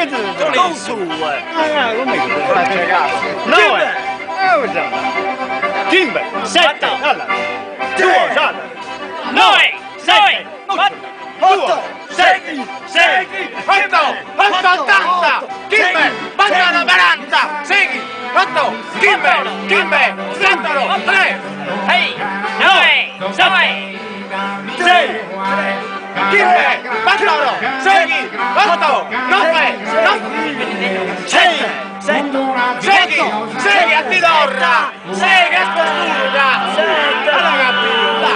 Con due. Come faccio cazzo? 9. Timber. 7. Allora. 2. 9. 7. 8. 6. 8. 80. Timber. Passano 40. 6. 8. Timber. Santoro. 3. 9. 6. 6. Timber. Passano 6. 8. 9. 6. 6 a Tidorra! 6 che spostura! 7! Alla capilla!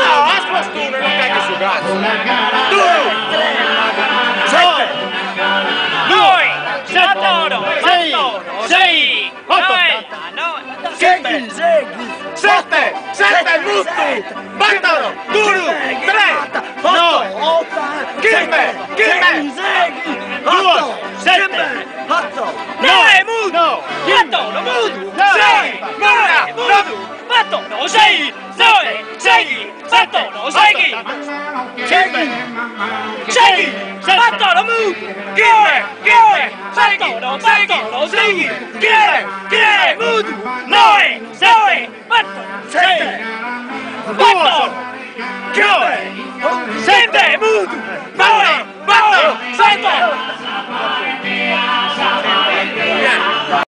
No, a spostura non caghi su cazzo! 2! 7! 2! 6! 8! 7! 7 Mustu! Battano! Duru! 3! 9! Kimbe! 2! 7! 9 mudu! 4 mudu! 6 mudu! 4 6 6 7 6 4 mudu! 6 mudu! 9 6 4 7 mudu! 9 7